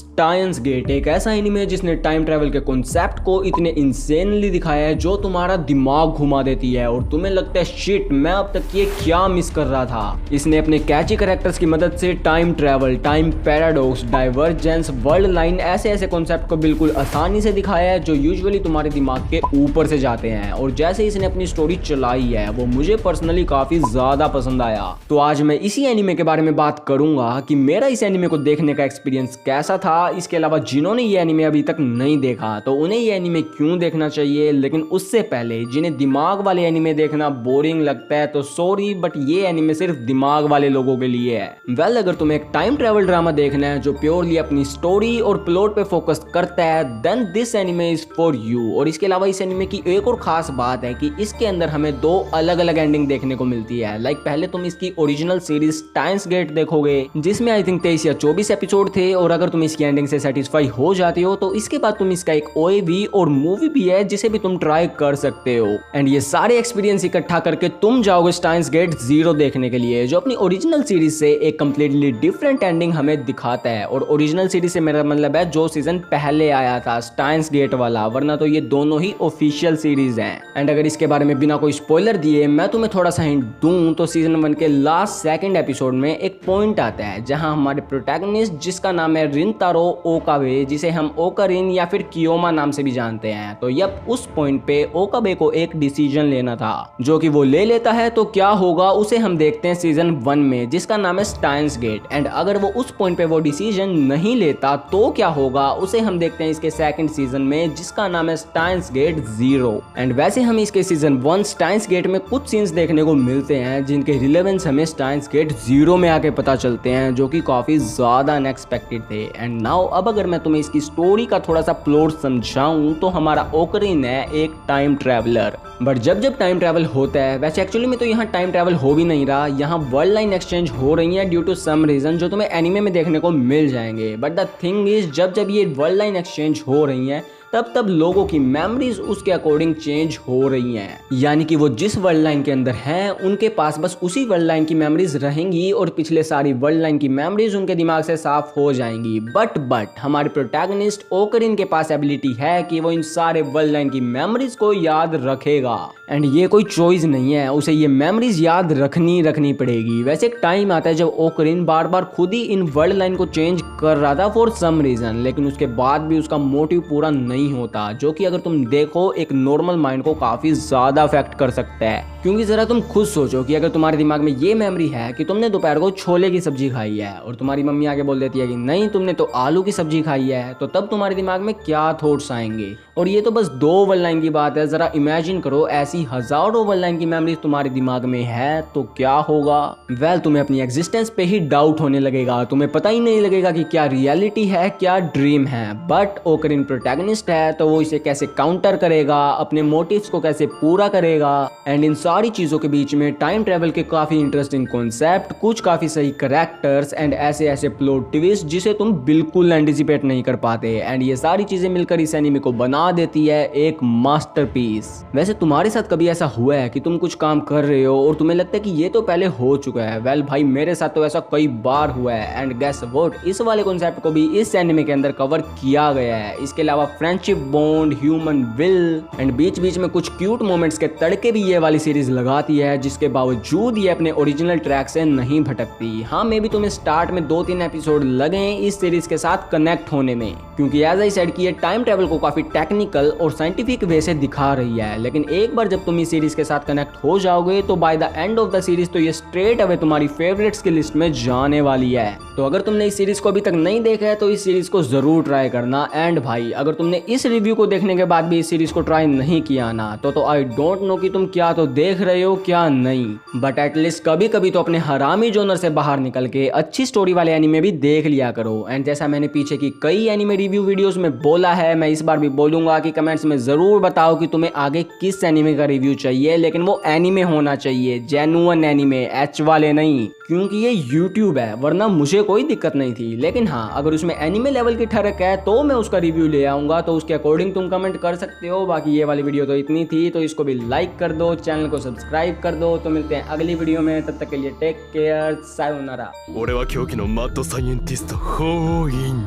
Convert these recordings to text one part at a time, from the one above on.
Steins gate एक ऐसा anime है जिसने टाइम ट्रैवल के कॉन्सेप्ट को इतने इंसेनली दिखाया है जो तुम्हारा दिमाग घुमा देती है और तुम्हें लगता है शिट मैं अब तक ये क्या मिस कर रहा था। इसने अपने कैची कैरेक्टर्स की मदद से time travel, time paradox, divergence, world line ऐसे ऐसे कॉन्सेप्ट को बिल्कुल आसानी से दिखाया है जो यूजुअली तुम्हारे दिमाग के ऊपर से जाते हैं। और जैसे इसने अपनी स्टोरी चलाई है वो मुझे पर्सनली काफी ज्यादा पसंद आया। तो आज मैं इसी एनीमे के बारे में बात करूंगा कि मेरा इस एनीमे को देखने का एक्सपीरियंस कैसा था। इसके अलावा जिन्होंने ये एनीमे अभी तक नहीं देखा तो उन्हें ये एनीमे क्यों देखना चाहिए, लेकिन उससे पहले जिन्हें दिमाग वाले एनीमे देखना बोरिंग लगता है तो सॉरी बट ये एनीमे सिर्फ दिमाग वाले लोगों के लिए है। वेल अगर तुम्हें एक टाइम ट्रैवल ड्रामा देखना है जो प्योरली अपनी स्टोरी और प्लॉट पे फोकस करता है then this anime is for you. और इसके अलावा इस एनीमे की एक और खास बात है कि इसके अंदर हमें दो अलग अलग एंडिंग देखने को मिलती है। लाइक पहले तुम इसकी ओरिजिनल सीरीज स्टाइन्स गेट देखोगे जिसमें आई थिंक 23 या 24 एपिसोड थे और अगर तुम इसकी एंडिंग से सेटिस्फाई हो जाते हो तो इसके बाद तुम इसका एक ओएवी और मूवी भी है जिसे भी तुम ट्राई कर सकते हो। एंड ये सारे एक्सपीरियंस इकट्ठा करके तुम जाओगे स्टाइन्स गेट 0 देखने के लिए जो अपनी ओरिजिनल सीरीज से एक कंप्लीटली डिफरेंट एंडिंग हमें दिखाता है। और ओरिजिनल सीरीज से मेरा मतलब है जो सीजन पहले आया था स्टाइन्स गेट वाला, वरना तो ये दोनों ही ऑफिशियल सीरीज हैं। एंड अगर इसके बारे में बिना कोई स्पॉइलर दिए मैं तुम्हें थोड़ा सा हिंट दूं तो सीजन 1 के लास्ट सेकंड एपिसोड में एक पॉइंट आता है जहां हमारे प्रोटैगनिस्ट जिसका नाम है रिनतारो ओकाबे, जिसे हम ओकारिन या फिर कियोमा नाम से भी जानते हैं, तो यप उस पॉइंट पे ओकाबे को एक डिसीजन लेना था जो कि वो ले लेता है। तो क्या होगा उसे हम देखते हैं सीजन 1 में जिसका नाम है स्टाइन्स गेट। एंड अगर वो उस पॉइंट पे वो डिसीजन नहीं लेता तो क्या होगा उसे हम देखते हैं इसके सेकंड सीजन में जिसका नाम है स्टाइन्स गेट 0। एंड वैसे हम इसके सीजन 1 स्टाइन्स गेट में कुछ सीन्स देखने को मिलते हैं जिनके रिलेवेंस हमें स्टाइन्स गेट 0 में आके पता चलते हैं जो कि काफी ज्यादा अनएक्सपेक्टेड थे। एंड नाउ अब अगर मैं तुम्हें इसकी स्टोरी का थोड़ा सा प्लॉट समझाऊं तो हमारा ओकरिन है एक टाइम ट्रैवलर। बट जब टाइम ट्रैवल होता है, वैसे एक्चुअली में तो यहाँ टाइम ट्रैवल हो भी नहीं रहा, यहाँ वर्ल्ड लाइन एक्सचेंज हो रही है ड्यू टू सम रीजन जो तुम्हें एनीमे में देखने को मिल जाएंगे। बट द थिंग इज जब ये वर्ल्ड लाइन एक्सचेंज हो रही है तब लोगों की मेमोरीज उसके अकॉर्डिंग चेंज हो रही हैं। यानी कि वो जिस वर्ल्ड लाइन के अंदर हैं उनके पास बस उसी वर्ल्ड लाइन की मेमोरीज रहेंगी और पिछले सारी वर्ल्ड लाइन की मेमोरीज उनके दिमाग से साफ हो जाएंगी। बट हमारे प्रोटैगनिस्ट ओकरिन के पास एबिलिटी है कि वो इन सारे वर्ल्ड लाइन की मेमोरीज को याद रखेगा। एंड ये कोई चॉइस नहीं है, उसे ये मेमोरीज याद रखनी पड़ेगी। वैसे एक टाइम आता है जब ओकरिन बार बार खुद ही इन वर्ल्ड लाइन को चेंज कर रहा था फॉर सम रीजन, लेकिन उसके बाद भी उसका मोटिव पूरा नहीं होता जो कि अगर तुम देखो एक नॉर्मल माइंड को काफी ज्यादा अफेक्ट कर सकता है। क्योंकि जरा तुम खुद सोचो कि अगर तुम्हारे दिमाग में ये मेमोरी है कि तुमने दोपहर को छोले की सब्जी खाई है और तुम्हारी मम्मी आके बोल देती है कि नहीं तुमने तो आलू की सब्जी खाई है, तो तब तुम्हारे दिमाग में क्या थॉट्स आएंगे। और ये तो बस 2 वर्ल्ड लाइन की बात है, जरा इमेजिन करो ऐसी हजारों वर्ल्ड लाइन की मेमोरी तुम्हारे दिमाग में है तो क्या होगा। वेल तुम्हें अपनी एग्जिस्टेंस पे ही डाउट होने लगेगा, तुम्हें पता ही नहीं लगेगा कि क्या रियलिटी है क्या ड्रीम है। बट ओकरिन प्रोटैगनिस्ट है तो वो इसे कैसे काउंटर करेगा, अपने मोटिव्स को कैसे पूरा करेगा। एंड इन सारी चीजों के बीच में टाइम ट्रैवल के काफी इंटरेस्टिंग कॉन्सेप्ट, कुछ काफी सही कैरेक्टर्स एंड ऐसे ऐसे प्लॉट ट्विस्ट जिसे तुम बिल्कुल एंटिसिपेट नहीं कर पाते। एंड ये सारी चीजें मिलकर इस एनीमे को बना देती है एक मास्टरपीस। वैसे तुम्हारे साथ कभी ऐसा हुआ है कि तुम कुछ काम कर रहे हो और तुम्हें लगता है कि ये तो पहले हो चुका है? वेल भाई मेरे साथ तो ऐसा कई बार हुआ है। एंड गेस व्हाट, इस वाले कॉन्सेप्ट को भी इस एनीमे के अंदर कवर किया गया है। इसके अलावा friendship bond, human will and बीच बीच में कुछ क्यूट मोमेंट्स के तड़के भी ये वाली सीरीज लगाती है जिसके बावजूद ये अपने ओरिजिनल ट्रैक से नहीं भटकती। हाँ मे भी तुम्हें स्टार्ट में 2-3 एपिसोड लगे इस सीरीज के साथ कनेक्ट होने में, क्योंकि एज आई सेड कि ये टाइम ट्रैवल को काफी टेक्निकल और साइंटिफिक वे से दिखा रही है। लेकिन एक बार जब तुम इस सीरीज के साथ कनेक्ट हो जाओगे तो by the end of the series तो ये स्ट्रेट अवे तुम्हारी फेवरेट्स की लिस्ट में जाने वाली है। तो अगर तुमने इस सीरीज को अभी तक नहीं देखा है तो इस सीरीज को जरूर ट्राई करना। एंड भाई अगर तुमने इस रिव्यू को देखने के बाद भी इस सीरीज को ट्राई नहीं किया ना तो आई डोंट नो कि तुम क्या तो देख रहे हो क्या नहीं। बट एटलीस्ट कभी कभी तो अपने हरामी जोनर से बाहर निकल के अच्छी स्टोरी वाले एनीमे भी देख लिया करो। एंड जैसा मैंने पीछे की कई एनीमे रिव्यू वीडियोस में बोला है, मैं इस बार भी बोलूंगा कि कमेंट्स में जरूर बताओ कि तुम्हें आगे किस एनीमे का रिव्यू चाहिए, लेकिन वो एनीमे होना चाहिए, जेन्युइन एनीमे, एच वाले नहीं, क्योंकि ये यूट्यूब है, वरना मुझे कोई दिक्कत नहीं थी। लेकिन हाँ अगर उसमें एनीमे लेवल की ठरक है तो मैं उसका रिव्यू ले आऊंगा, तो उसके अकॉर्डिंग तुम कमेंट कर सकते हो। बाकी ये वाली वीडियो तो इतनी थी, तो इसको भी लाइक कर दो, चैनल को सब्सक्राइब कर दो। तो मिलते हैं अगली वीडियो में, तब तक के लिए टेक केयर, सायोनारा। 俺は狂気のマッドサイエンティストホーイン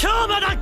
क्यों मदद